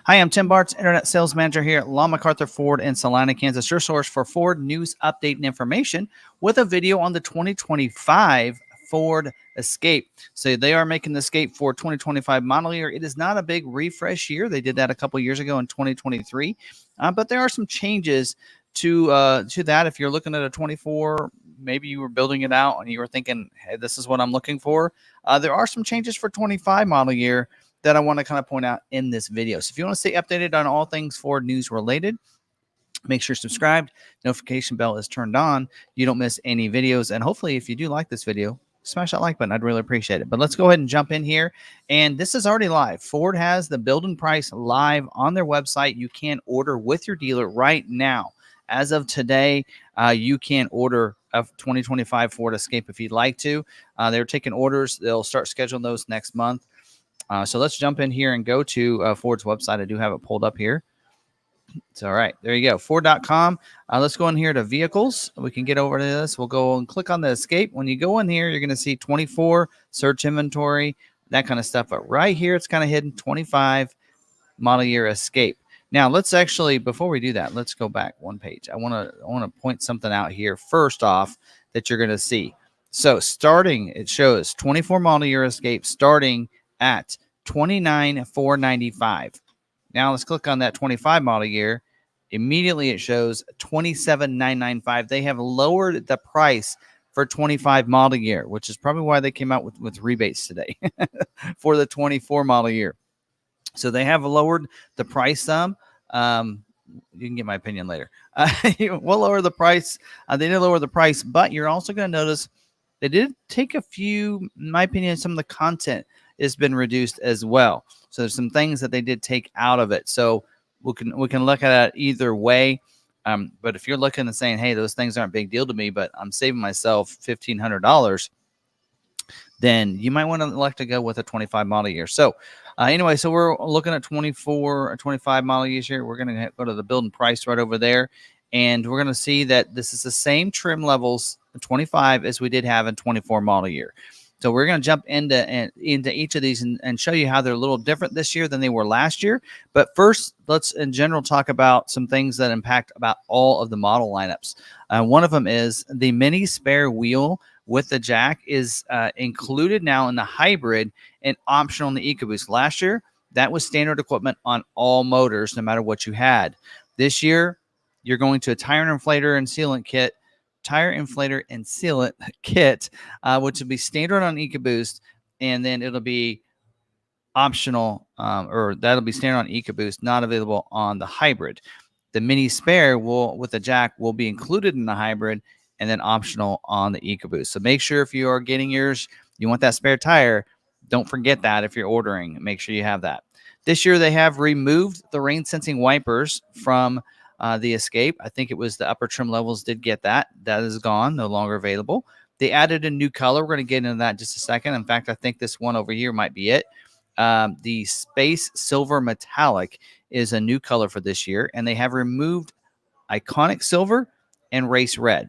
Hi, I'm Tim Bartz, Internet Sales Manager here at McArthur Ford in Salina, Kansas, your source for Ford news, update, and information with a video on the 2025 Ford Escape. So they are making the Escape for 2025 model year. It is not a big refresh year. They did that a couple years ago in 2023, but there are some changes to that. If you're looking at a 24, maybe you were building it out and you were thinking, hey, this is what I'm looking for. There are some changes for 25 model year that I want to kind of point out in this video. So if you want to stay updated on all things Ford news related, make sure you're subscribed. Notification bell is turned on. You don't miss any videos. And hopefully, if you do like this video, smash that like button. I'd really appreciate it. But let's go ahead and jump in here. And this is already live. Ford has the build and price live on their website. You can order with your dealer right now. As of today, you can order a 2025 Ford Escape if you'd like to. They're taking orders. They'll start scheduling those next month. So let's jump in here and go to Ford's website. I do have it pulled up here. It's all right. There you go. Ford.com. Let's go in here to vehicles. We can get over to this. We'll go and click on the Escape. When you go in here, you're going to see 24, search inventory, that kind of stuff. But right here, it's kind of hidden, 25 model year Escape. Now, let's actually, before we do that, let's go back one page. I want to point something out here first off that you're going to see. So starting, it shows 24 model year Escape starting at $29,495. Now let's click on that 25 model year. Immediately it shows $27,995. They have lowered the price for 25 model year, which is probably why they came out with rebates today for the 24 model year. So they have lowered the price some. You can get my opinion later. We'll lower the price. They did lower the price, but you're also going to notice they did take a few, in my opinion, some of the content has been reduced as well. So there's some things that they did take out of it. So we can look at it either way. But if you're looking and saying, hey, those things aren't a big deal to me, but I'm saving myself $1,500, then you might want to elect to go with a 25 model year. So anyway, so we're looking at 24 or 25 model years here. We're going to go to the build and price right over there. And we're going to see that this is the same trim levels, 25, as we did have in 24 model year. So we're going to jump into each of these and show you how they're a little different this year than they were last year. But first, let's in general talk about some things that impact about all of the model lineups. One of them is the mini spare wheel with the jack is included now in the hybrid and optional in the EcoBoost. Last year, that was standard equipment on all motors, no matter what you had. This year, you're going to a tire inflator and sealant kit, which will be standard on EcoBoost, and then it'll be optional, or that'll be standard on EcoBoost, not available on the hybrid. The mini spare with the jack will be included in the hybrid and then optional on the EcoBoost. So make sure if you are getting yours, you want that spare tire, don't forget that if you're ordering. Make sure you have that. This year, they have removed the rain sensing wipers from the Escape. I think it was the upper trim levels did get that. That is gone, no longer available. They added a new color. We're going to get into that in just a second. In fact, I think this one over here might be it. The Space Silver Metallic is a new color for this year, and they have removed Iconic Silver and Race Red.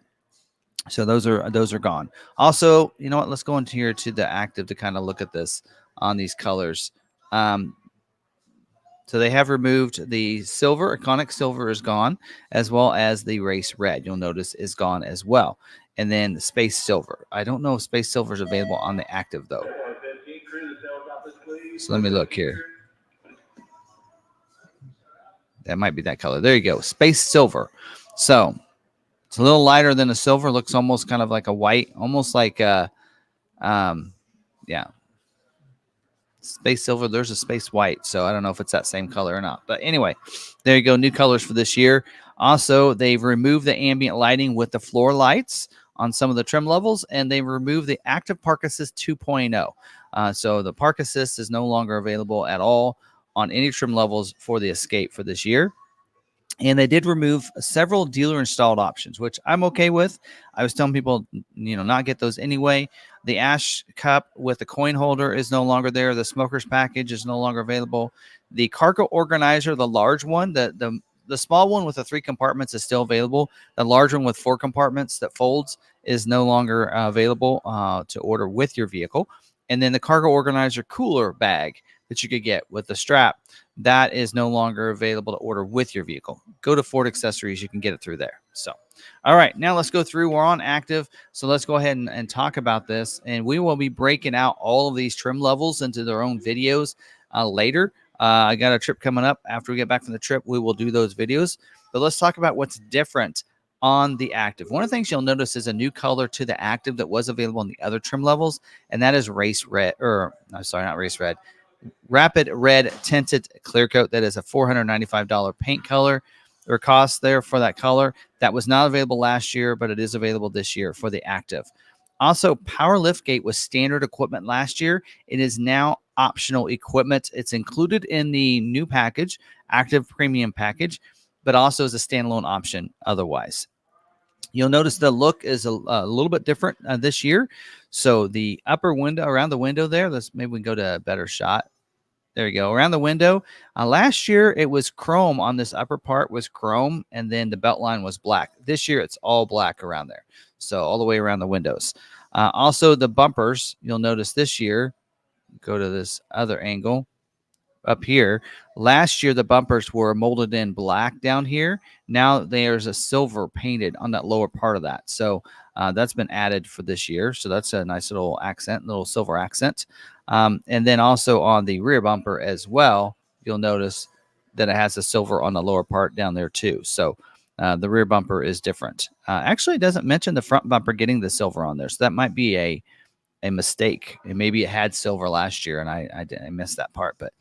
So those are gone. Also, you know what? Let's go into here to the active to kind of look at this on these colors. So they have removed the silver. Iconic Silver is gone, as well as the Race Red, you'll notice, is gone as well. And then the Space Silver. I don't know if Space Silver is available on the active, though. So let me look here. That might be that color. There you go. Space Silver. So it's a little lighter than a silver. Looks almost kind of like a white, almost like a, yeah. Space Silver. There's a Space White. So I don't know if it's that same color or not. But anyway, there you go. New colors for this year. Also, they've removed the ambient lighting with the floor lights on some of the trim levels, and they removed the Active Park Assist 2.0. So the Park Assist is no longer available at all on any trim levels for the Escape for this year. And they did remove several dealer installed options, which I'm okay with. I was telling people, not get those anyway. The ash cup with the coin holder is no longer there. The smoker's package is no longer available. The cargo organizer, the large one, the small one with the 3 compartments is still available. The large one with 4 compartments that folds is no longer available to order with your vehicle. And then the cargo organizer cooler bag that you could get with the strap, that is no longer available to order with your vehicle. Go to Ford Accessories. You can get it through there. So, all right, now let's go through. We're on active. So let's go ahead and talk about this. And we will be breaking out all of these trim levels into their own videos later. I got a trip coming up. After we get back from the trip, we will do those videos. But let's talk about what's different on the active. One of the things you'll notice is a new color to the active that was available in the other trim levels, and that is race red, or I'm sorry, not race red, rapid red tinted clear coat. That is a $495 paint color or cost there for that color. That was not available last year, but it is available this year for the active. Also, power liftgate was standard equipment last year. It is now optional equipment. It's included in the new package, active premium package, but also as a standalone option otherwise. You'll notice the look is a little bit different this year. So the upper window, around the window there, maybe we can go to a better shot. There you go. Around the window. Last year, it was chrome on this upper part was chrome, and then the belt line was black. This year, it's all black around there. So all the way around the windows. Also, the bumpers, you'll notice this year, go to this other angle up here. Last year, the bumpers were molded in black down here. Now there's a silver painted on that lower part of that. So that's been added for this year. So that's a nice little accent, little silver accent. And then also on the rear bumper as well, you'll notice that it has a silver on the lower part down there too. So the rear bumper is different. Actually, it doesn't mention the front bumper getting the silver on there. So that might be a mistake. And maybe it had silver last year and I missed that part, but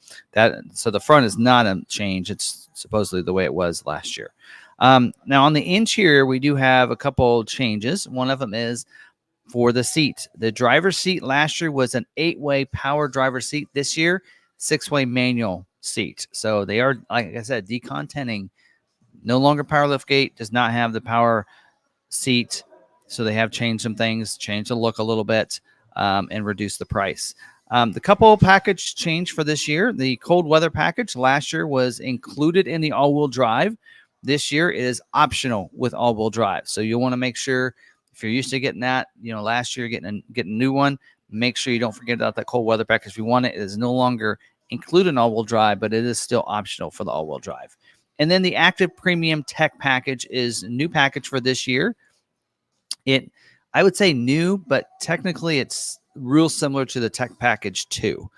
so the front is not a change. It's supposedly the way it was last year. Now on the interior, we do have a couple changes. One of them is for the seat. The driver's seat last year was an 8-way power driver's seat. This year, 6-way manual seat. So they are, like I said, decontenting. No longer power lift gate, does not have the power seat. So they have changed some things, changed the look a little bit, and reduced the price. The couple package change for this year. The cold weather package last year was included in the all-wheel drive. This year it is optional with all-wheel drive. So you'll want to make sure if you're used to getting that, last year getting a new one, make sure you don't forget about that cold weather package. If you want it, it is no longer included in all-wheel drive, but it is still optional for the all-wheel drive. And then the active premium tech package is a new package for this year. I would say new, but technically it's real similar to the tech package 2.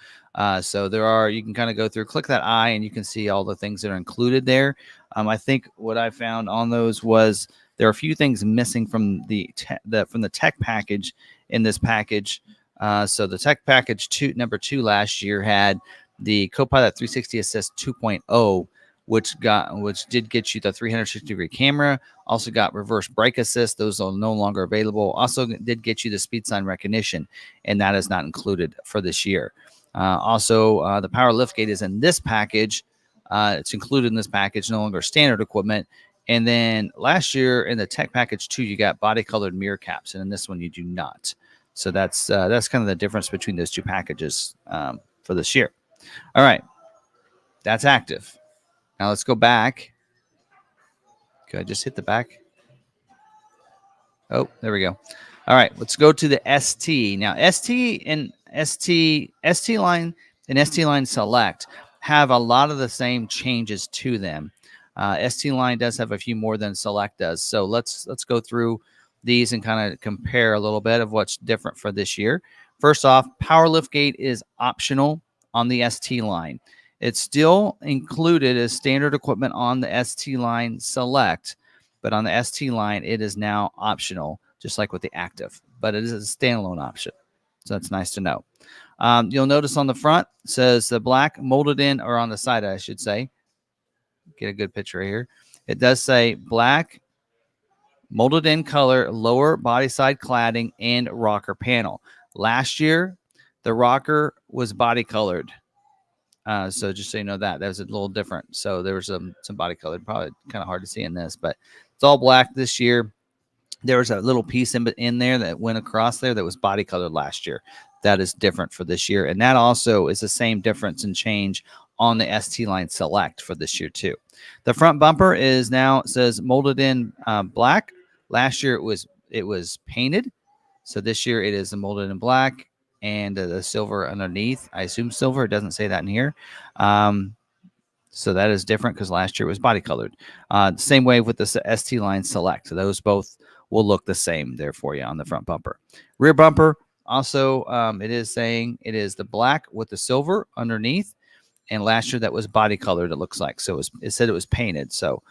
So you can kind of go through, click that eye, and you can see all the things that are included there. I think what I found on those was there are a few things missing from the tech package in this package. So the tech package number 2 last year had the Copilot 360 Assist 2.0, which did get you the 360-degree camera. Also got reverse brake assist. Those are no longer available. Also did get you the speed sign recognition, and that is not included for this year. Also, the power liftgate is in this package. It's included in this package, no longer standard equipment. And then last year in the tech package 2, you got body colored mirror caps, and in this one you do not. So that's kind of the difference between those two packages for this year. All right, that's active. Now let's go back. Could I just hit the back? Oh, there we go. All right, let's go to the ST. Now, ST line and ST line Select have a lot of the same changes to them. ST line does have a few more than Select does. So let's go through these and kind of compare a little bit of what's different for this year. First off, power liftgate is optional on the ST line. It's still included as standard equipment on the ST line Select, but on the ST line, it is now optional, just like with the Active, but it is a standalone option. So that's nice to know. You'll notice on the front, it says the black molded in, or on the side, I should say. Get a good picture right here. It does say black molded in color, lower body side cladding, and rocker panel. Last year, the rocker was body colored. So just so you know that was a little different. So there was some body colored, probably kind of hard to see in this, but it's all black this year. There was a little piece in there that went across there that was body colored last year. That is different for this year. And that also is the same difference and change on the ST line Select for this year too. The front bumper is now, it says molded in black. Last year it was painted. So this year it is molded in black. and the silver underneath. I assume silver. It doesn't say that in here. So that is different because last year it was body colored. Same way with the ST line Select. So those both will look the same there for you on the front bumper. Rear bumper, also, it is saying it is the black with the silver underneath. And last year that was body colored, it looks like. So it said it was painted. So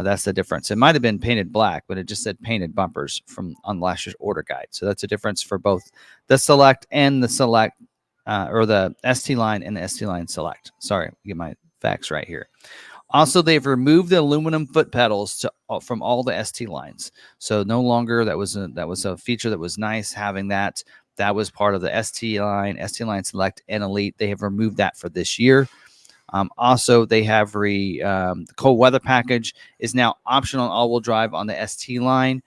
that's the difference. It might have been painted black, but it just said painted bumpers from on last year's order guide. So that's a difference for both the Select and the Select, or the ST line and the ST line Select. Sorry, get my facts right here. Also, they've removed the aluminum foot pedals from all the ST lines. So no longer, that was a feature that was nice having that. That was part of the ST line Select and Elite. They have removed that for this year. Also, they have the cold weather package is now optional all-wheel drive on the ST line.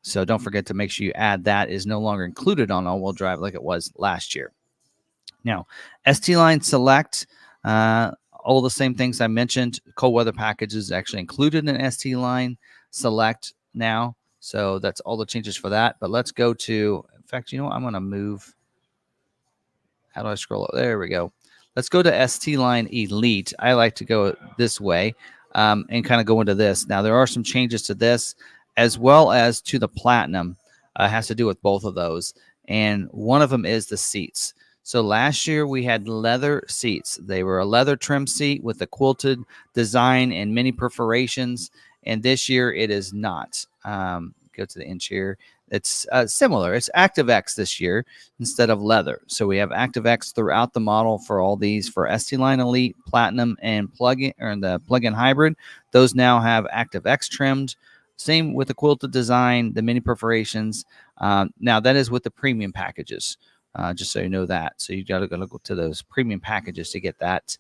So don't forget to make sure you add that. It is no longer included on all-wheel drive like it was last year. Now, ST line Select, all the same things I mentioned. Cold weather package is actually included in ST line Select now. So that's all the changes for that. But let's go to, in fact, you know what? I'm going to move. How do I scroll up? There we go. Let's go to ST line Elite. I like to go this way and kind of go into this. Now, there are some changes to this as well as to the Platinum. It has to do with both of those. And one of them is the seats. So last year we had leather seats. They were a leather trim seat with a quilted design and many perforations. And this year it is not. Go to the interior. It's similar. It's ActiveX this year instead of leather. So we have ActiveX throughout the model for all these for ST line Elite, Platinum, and plug-in or the plug-in hybrid. Those now have ActiveX trimmed. Same with the quilted design, the mini perforations. Now that is with the premium packages. Just so you know that. So you got to go to those premium packages to get that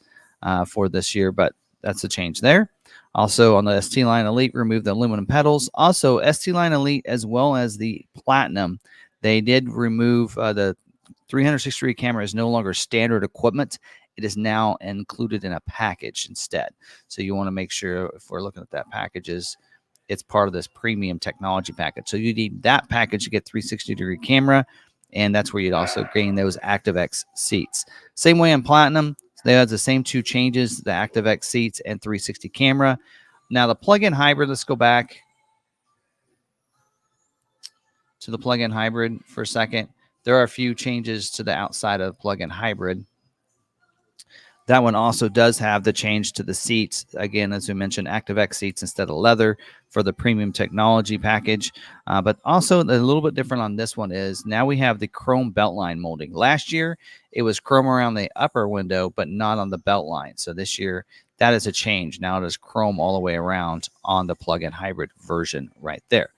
for this year. But that's a change there. Also on the ST line Elite, remove the aluminum pedals. Also ST line Elite as well as the Platinum, they did remove the 360-degree camera is no longer standard equipment. It is now included in a package instead. So you want to make sure if we're looking at that packages, it's part of this premium technology package. So you need that package to get 360-degree camera, and that's where you'd also gain those ActiveX seats. Same way in Platinum. They have the same two changes, the ActiveX seats and 360 camera. Now the plug-in hybrid, let's go back to the plug-in hybrid for a second. There are a few changes to the outside of plug-in hybrid. That one also does have the change to the seats. Again, as we mentioned, ActiveX seats instead of leather for the premium technology package. But also a little bit different on this one is now we have the chrome beltline molding. Last year, it was chrome around the upper window, but not on the beltline. So this year, that is a change. Now it is chrome all the way around on the plug-in hybrid version right there.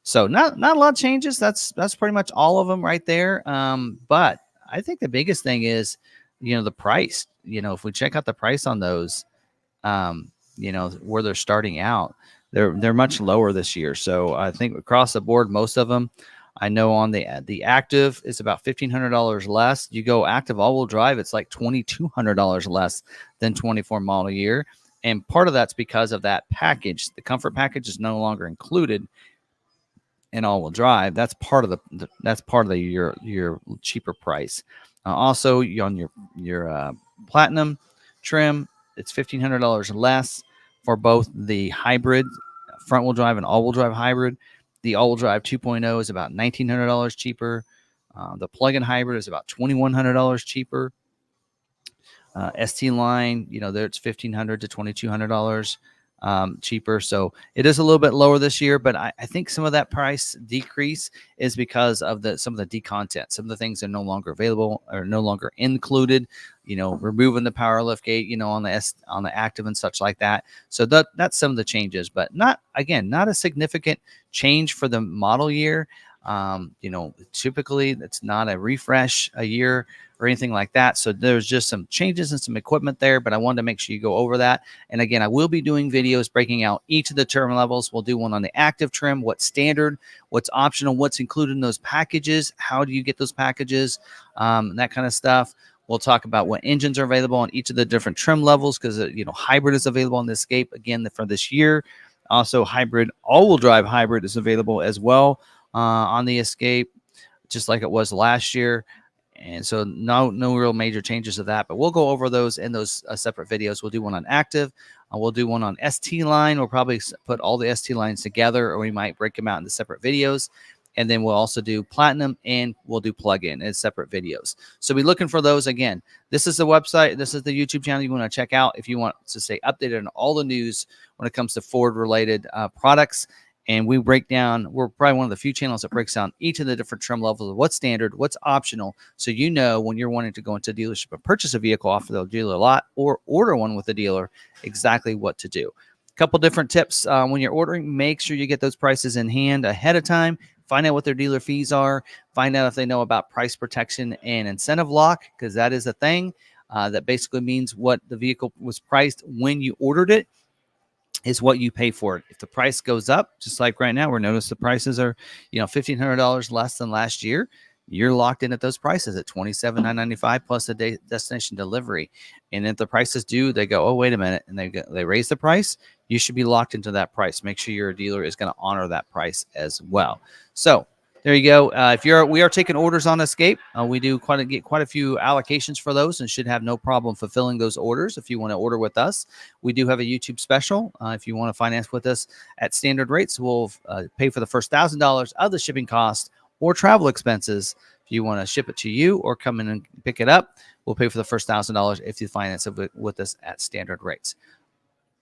So not a lot of changes. That's pretty much all of them right there. But I think the biggest thing is, the price. If we check out the price on those, where they're starting out, they're much lower this year. So I think across the board, most of them, I know on the active is about $1,500 less. You go active all-wheel drive, it's like $2,200 less than 24 model year. And part of that's because of that package. The comfort package is no longer included in all-wheel drive. That's part of your cheaper price. Also, on your Platinum trim, it's $1,500 less for both the hybrid front-wheel drive and all-wheel drive hybrid. The all-wheel drive 2.0 is about $1,900 cheaper. The plug-in hybrid is about $2,100 cheaper. ST line, there it's $1,500 to $2,200 cheaper. So it is a little bit lower this year, but I think some of that price decrease is because of some of the decontent. Some of the things are no longer available or no longer included, removing the power lift gate, on the active and such like that. So that's some of the changes, but not a significant change for the model year. Typically it's not a refresh a year or anything like that. So there's just some changes and some equipment there, but I wanted to make sure you go over that. And again, I will be doing videos breaking out each of the trim levels. We'll do one on the active trim, what's standard, what's optional, what's included in those packages, how do you get those packages, that kind of stuff. We'll talk about what engines are available on each of the different trim levels because, hybrid is available on the Escape again for this year. Also, hybrid, all-wheel drive hybrid is available as well on the Escape, just like it was last year. And so no real major changes to that, but we'll go over those in those separate videos. We'll do one on active. We'll do one on ST line. We'll probably put all the ST lines together, or we might break them out into separate videos. And then we'll also do platinum, and we'll do plug-in as separate videos. So be looking for those. Again, this is the website. This is the YouTube channel you want to check out if you want to stay updated on all the news when it comes to Ford-related products. And we break down, we're probably one of the few channels that breaks down each of the different trim levels of what's standard, what's optional. So you know when you're wanting to go into a dealership and purchase a vehicle off of the dealer lot or order one with the dealer, exactly what to do. A couple different tips when you're ordering, make sure you get those prices in hand ahead of time. Find out what their dealer fees are. Find out if they know about price protection and incentive lock, because that is a thing. That basically means what the vehicle was priced when you ordered it is what you pay for it. If the price goes up, just like right now, we're noticing the prices are, $1,500 less than last year. You're locked in at those prices at $27,995 plus a destination delivery. And if the price is due, they go, oh, wait a minute, and they raise the price. You should be locked into that price. Make sure your dealer is going to honor that price as well. So there you go. We are taking orders on Escape. We do get quite a few allocations for those, and should have no problem fulfilling those orders. If you want to order with us, we do have a YouTube special. If you want to finance with us at standard rates, we'll pay for the first $1,000 of the shipping cost or travel expenses. If you want to ship it to you or come in and pick it up, we'll pay for the first $1,000 if you finance it with us at standard rates.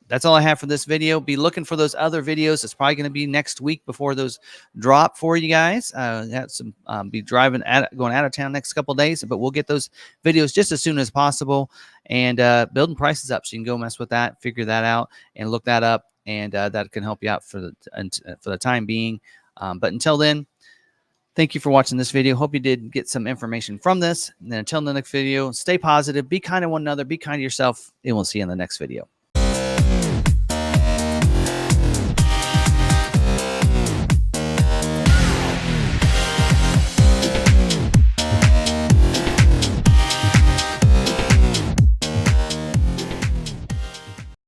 That's all I have for this video. Be looking for those other videos. It's probably going to be next week before those drop for you guys. Be going out of town next couple of days, but we'll get those videos just as soon as possible, and building prices up. So you can go mess with that, figure that out, and look that up, and that can help you out for the time being. But until then, thank you for watching this video. Hope you did get some information from this. And then until the next video, stay positive, be kind to one another, be kind to yourself, and we'll see you in the next video.